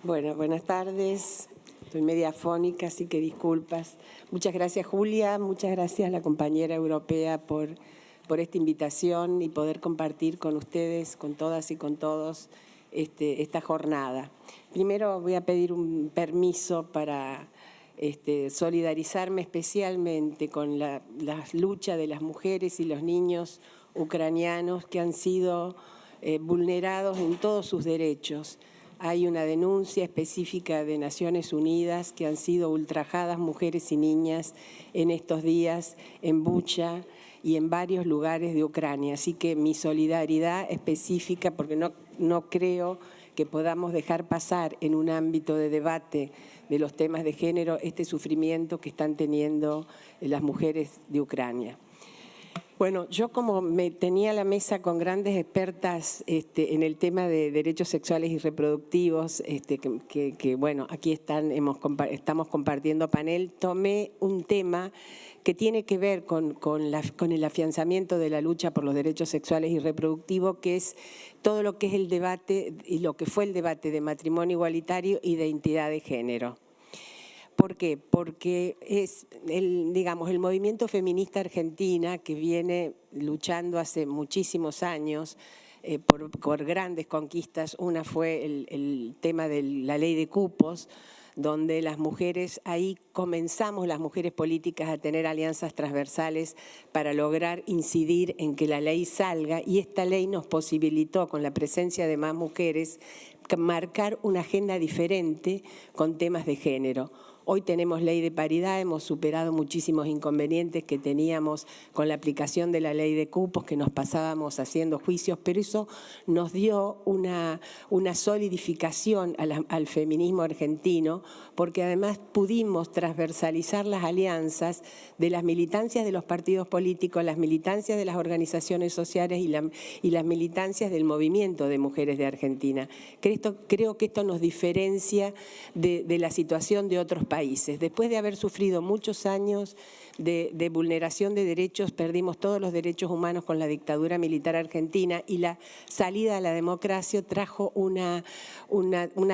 Bueno, buenas tardes. Estoy media afónica, así que disculpas. Muchas gracias, Julia. Muchas gracias a la compañera europea por esta invitación y poder compartir con ustedes, con todas y con todos, esta jornada. Primero voy a pedir un permiso para solidarizarme especialmente con la lucha de las mujeres y los niños ucranianos que han sido vulnerados en todos sus derechos. Hay una denuncia específica de Naciones Unidas que han sido ultrajadas mujeres y niñas en estos días en Bucha y en varios lugares de Ucrania. Así que mi solidaridad específica, porque no creo que podamos dejar pasar en un ámbito de debate de los temas de género este sufrimiento que están teniendo las mujeres de Ucrania. Bueno, yo como me tenía la mesa con grandes expertas en el tema de derechos sexuales y reproductivos, que bueno, aquí estamos compartiendo panel, tomé un tema que tiene que ver con el afianzamiento de la lucha por los derechos sexuales y reproductivos, que es todo lo que es el debate y lo que fue el debate de matrimonio igualitario y de identidad de género. ¿Por qué? Porque es el movimiento feminista argentina que viene luchando hace muchísimos años por grandes conquistas. Una fue el tema de la ley de cupos, donde las mujeres, ahí comenzamos las mujeres políticas a tener alianzas transversales para lograr incidir en que la ley salga, y esta ley nos posibilitó, con la presencia de más mujeres, marcar una agenda diferente con temas de género. Hoy tenemos ley de paridad, hemos superado muchísimos inconvenientes que teníamos con la aplicación de la ley de cupos, que nos pasábamos haciendo juicios, pero eso nos dio una solidificación al feminismo argentino, porque además pudimos transversalizar las alianzas de las militancias de los partidos políticos, las militancias de las organizaciones sociales y las militancias del movimiento de mujeres de Argentina. Creo que esto nos diferencia de la situación de otros países. Después de haber sufrido muchos años de vulneración de derechos, perdimos todos los derechos humanos con la dictadura militar argentina, y la salida a la democracia trajo una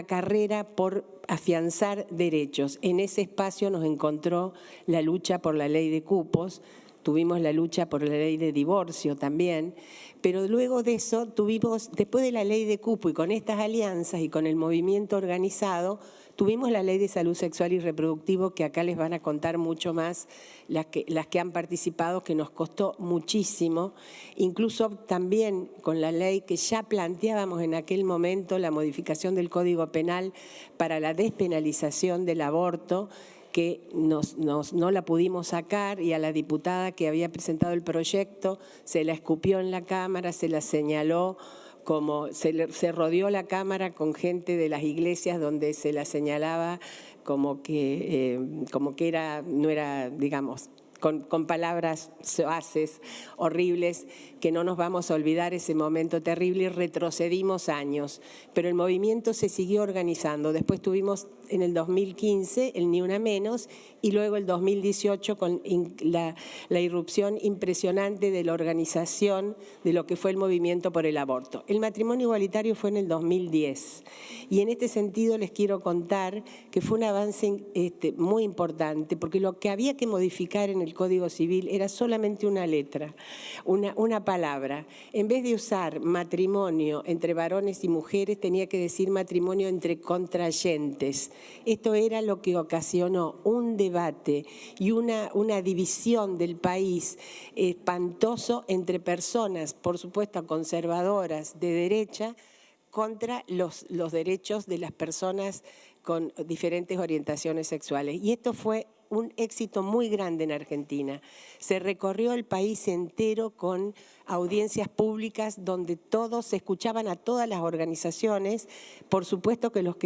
carrera por afianzar derechos. En ese espacio nos encontró la lucha por la ley de cupos, tuvimos la lucha por la ley de divorcio también, pero luego de eso después de la ley de cupo y con estas alianzas y con el movimiento organizado, tuvimos la ley de salud sexual y reproductivo, que acá les van a contar mucho más las que han participado, que nos costó muchísimo, incluso también con la ley que ya planteábamos en aquel momento, la modificación del Código Penal para la despenalización del aborto, que no la pudimos sacar, y a la diputada que había presentado el proyecto se la escupió en la Cámara, se la señaló como se rodeó la Cámara con gente de las iglesias donde se la señalaba como que no era, digamos, con palabras soaces, horribles, que no nos vamos a olvidar ese momento terrible, y retrocedimos años. Pero el movimiento se siguió organizando. Después tuvimos en el 2015 el Ni Una Menos, y luego el 2018 con la irrupción impresionante de la organización de lo que fue el movimiento por el aborto. El matrimonio igualitario fue en el 2010, y en este sentido les quiero contar que fue un avance muy importante, porque lo que había que modificar en el Código Civil era solamente una letra, una palabra. En vez de usar matrimonio entre varones y mujeres, tenía que decir matrimonio entre contrayentes. Esto era lo que ocasionó un debate y una división del país espantoso entre personas, por supuesto, conservadoras de derecha, contra los derechos de las personas con diferentes orientaciones sexuales. Y esto fue un éxito muy grande en Argentina. Se recorrió el país entero con audiencias públicas donde todos se escuchaban a todas las organizaciones. Por supuesto que los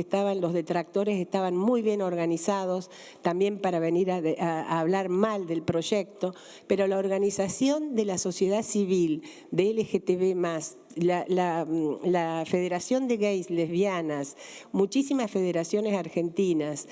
detractores estaban muy bien organizados también para venir a hablar mal del proyecto, pero la organización de la sociedad civil, de LGTB+, la Federación de Gays, Lesbianas, muchísimas federaciones argentinas,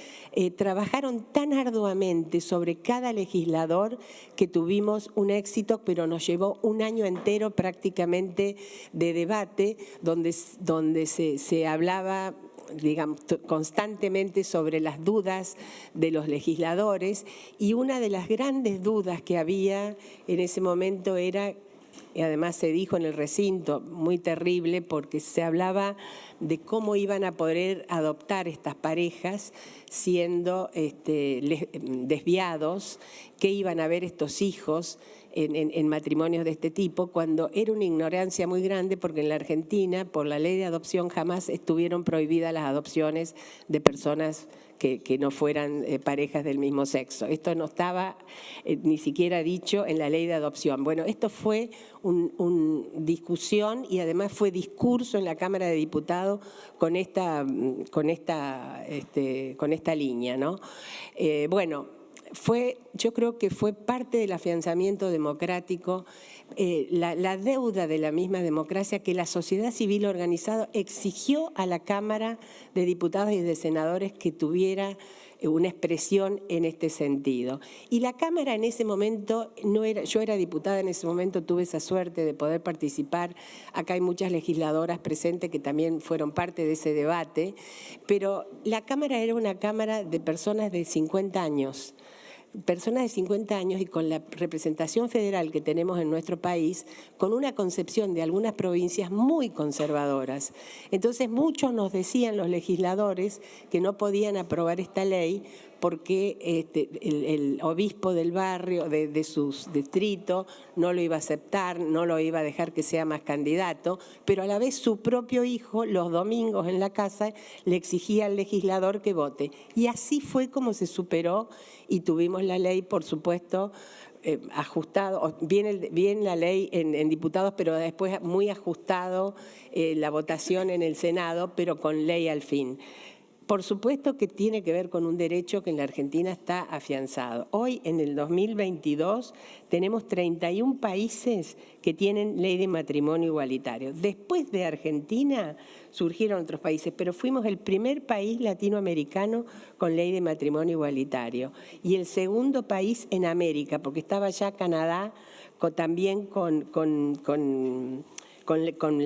trabajaron tan arduamente sobre cada legislador que tuvimos un éxito, pero nos llevó un año entero prácticamente de debate, donde se hablaba, digamos, constantemente sobre las dudas de los legisladores, y una de las grandes dudas que había en ese momento era, y además se dijo en el recinto, muy terrible, porque se hablaba de cómo iban a poder adoptar estas parejas siendo desviados, qué iban a ver estos hijos en matrimonios de este tipo, cuando era una ignorancia muy grande, porque en la Argentina, por la ley de adopción, jamás estuvieron prohibidas las adopciones de personas que no fueran parejas del mismo sexo. Esto no estaba ni siquiera dicho en la ley de adopción. Bueno, esto fue una discusión y además fue discurso en la Cámara de Diputados con esta línea, ¿no? Yo creo que fue parte del afianzamiento democrático, la deuda de la misma democracia que la sociedad civil organizada exigió a la Cámara de Diputados y de Senadores que tuviera una expresión en este sentido. Y la Cámara en ese momento, yo era diputada en ese momento, tuve esa suerte de poder participar. Acá hay muchas legisladoras presentes que también fueron parte de ese debate, pero la Cámara era una Cámara de personas de 50 años. Personas de 50 años y con la representación federal que tenemos en nuestro país, con una concepción de algunas provincias muy conservadoras. Entonces muchos nos decían los legisladores que no podían aprobar esta ley porque el obispo del barrio, de su distrito, no lo iba a aceptar, no lo iba a dejar que sea más candidato, pero a la vez su propio hijo, los domingos en la casa, le exigía al legislador que vote. Y así fue como se superó y tuvimos la ley, por supuesto, ajustado, bien la ley en diputados, pero después muy ajustado la votación en el Senado, pero con ley al fin. Por supuesto que tiene que ver con un derecho que en la Argentina está afianzado. Hoy, en el 2022, tenemos 31 países que tienen ley de matrimonio igualitario. Después de Argentina surgieron otros países, pero fuimos el primer país latinoamericano con ley de matrimonio igualitario y el segundo país en América, porque estaba ya Canadá también con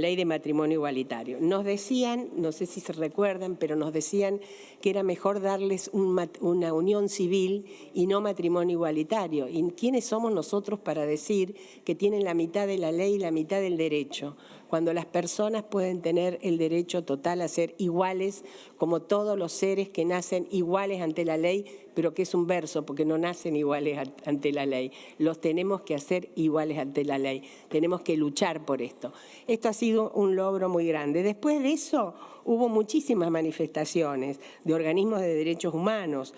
ley de matrimonio igualitario. Nos decían, no sé si se recuerdan, pero nos decían que era mejor darles una unión civil y no matrimonio igualitario. ¿Y quiénes somos nosotros para decir que tienen la mitad de la ley y la mitad del derecho? Cuando las personas pueden tener el derecho total a ser iguales, como todos los seres que nacen iguales ante la ley, pero que es un verso, porque no nacen iguales ante la ley. Los tenemos que hacer iguales ante la ley. Tenemos que luchar por esto. Esto ha sido un logro muy grande. Después de eso hubo muchísimas manifestaciones de organismos de derechos humanos.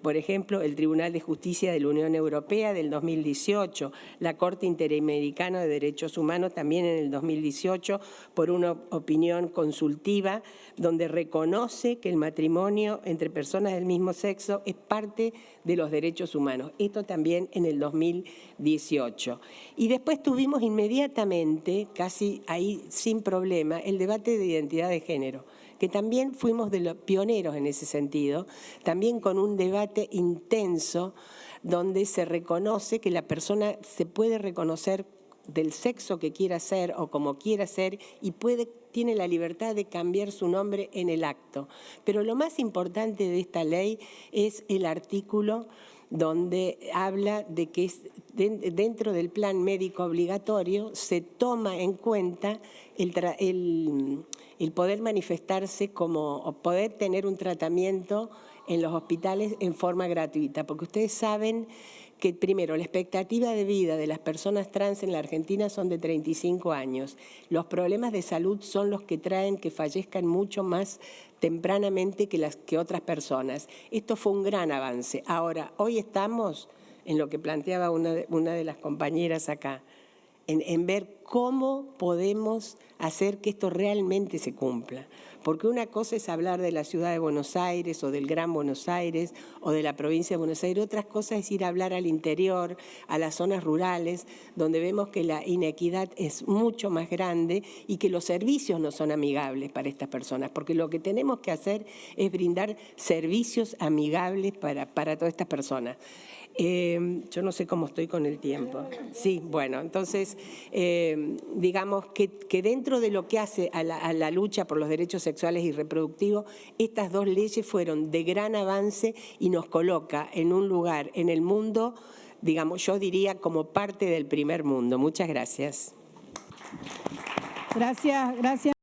Por ejemplo, el Tribunal de Justicia de la Unión Europea del 2018, la Corte Interamericana de Derechos Humanos también en el 2018, por una opinión consultiva donde reconoce que el matrimonio entre personas del mismo sexo es parte de los derechos humanos. Esto también en el 2018. Y después tuvimos inmediatamente, casi ahí sin problema, el debate de identidad de género, que también fuimos de los pioneros en ese sentido, también con un debate intenso donde se reconoce que la persona se puede reconocer del sexo que quiera ser o como quiera ser y tiene la libertad de cambiar su nombre en el acto. Pero lo más importante de esta ley es el artículo donde habla de que dentro del plan médico obligatorio se toma en cuenta el poder manifestarse o poder tener un tratamiento en los hospitales en forma gratuita, porque ustedes saben que primero la expectativa de vida de las personas trans en la Argentina son de 35 años. Los problemas de salud son los que traen que fallezcan mucho más tempranamente que otras personas. Esto fue un gran avance. Ahora, hoy estamos en lo que planteaba una de las compañeras acá, en ver cómo podemos hacer que esto realmente se cumpla. Porque una cosa es hablar de la ciudad de Buenos Aires o del Gran Buenos Aires o de la provincia de Buenos Aires, otra cosa es ir a hablar al interior, a las zonas rurales, donde vemos que la inequidad es mucho más grande y que los servicios no son amigables para estas personas, porque lo que tenemos que hacer es brindar servicios amigables para todas estas personas. Yo no sé cómo estoy con el tiempo. Sí, bueno, entonces, digamos que dentro de lo que hace a la lucha por los derechos sexuales y reproductivos, estas dos leyes fueron de gran avance y nos coloca en un lugar en el mundo, digamos, yo diría como parte del primer mundo. Muchas gracias. Gracias.